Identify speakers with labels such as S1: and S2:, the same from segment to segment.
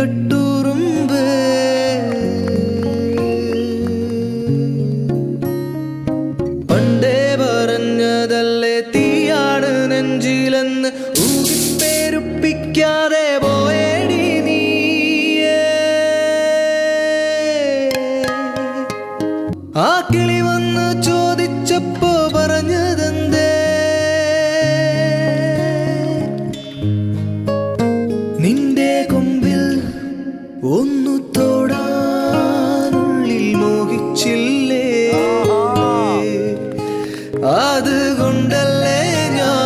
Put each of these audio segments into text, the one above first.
S1: കട്ടുറുമ്പ് പണ്ടേ പറഞ്ഞതല്ലേ തീയാണ് നെഞ്ചിലെന്ന് ഊഹിപ്പേരുപ്പിക്കാതെ പോയേടി നീ ആ കിളി വന്ന് ചോദിച്ചപ്പോ പറഞ്ഞതെന്തേ നിന്റെ കൊമ്പിൽ ഒന്നു തൊടാനുള്ളിൽ മോഹിച്ചില്ലേ അതുകൊണ്ടല്ലേ ഞാൻ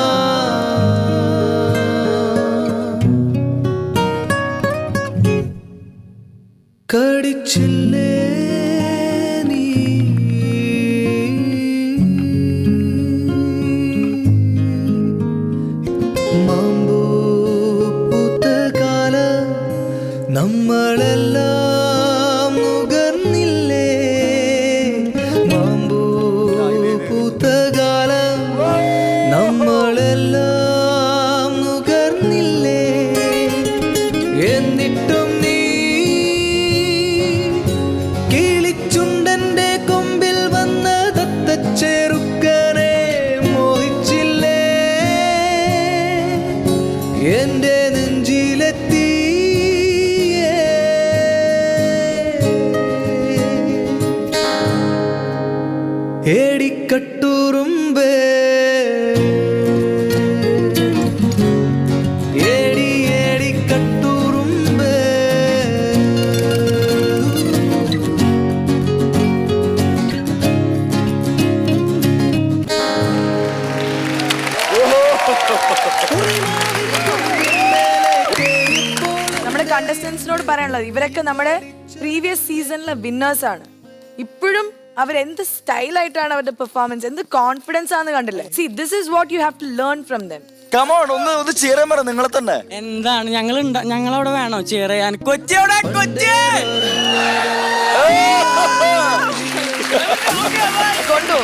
S1: കടിച്ചില്ലേ നീ മാമ്പൂ പൂത്ത കാലം നമ്മളെല്ലാം നുകർന്നില്ലേ മാമ്പൂ പൂത്ത കാലം നമ്മളെല്ലാം നുകർന്നില്ലേ എന്നിട്ടും നീ കിളിച്ചുണ്ടന്റെ കൊമ്പിൽ വന്ന തത്തച്ചേറുക്കനെ മോഹിച്ചില്ലേ എന്റെ നെഞ്ചിലെത്തി ഏടിക്കട്ടുറുമ്പേ ഏടി ഏടിക്കട്ടുറുമ്പേ
S2: നമ്മുടെ കണ്ടസ്റ്റൻസിനോട് പറയാനുള്ളത് ഇവരൊക്കെ നമ്മുടെ പ്രീവിയസ് സീസണിലെ വിന്നേഴ്സ് ആണ്. ഇപ്പോഴും അവരെന്ത് സ്റ്റൈലായിട്ടാണ് അവരുടെ പെർഫോമൻസ്, എന്ത് കോൺഫിഡൻസ് ആണെന്ന് കണ്ടില്ലേ. See this is what you have to learn from them.
S3: Come on ഒന്ന് ചേരാൻ പറ നിങ്ങളെ തന്നെ.
S4: എന്താണ് ഞങ്ങളവിടെ വേണോ ചേർ ചെയ്യാൻ? കൊച്ചി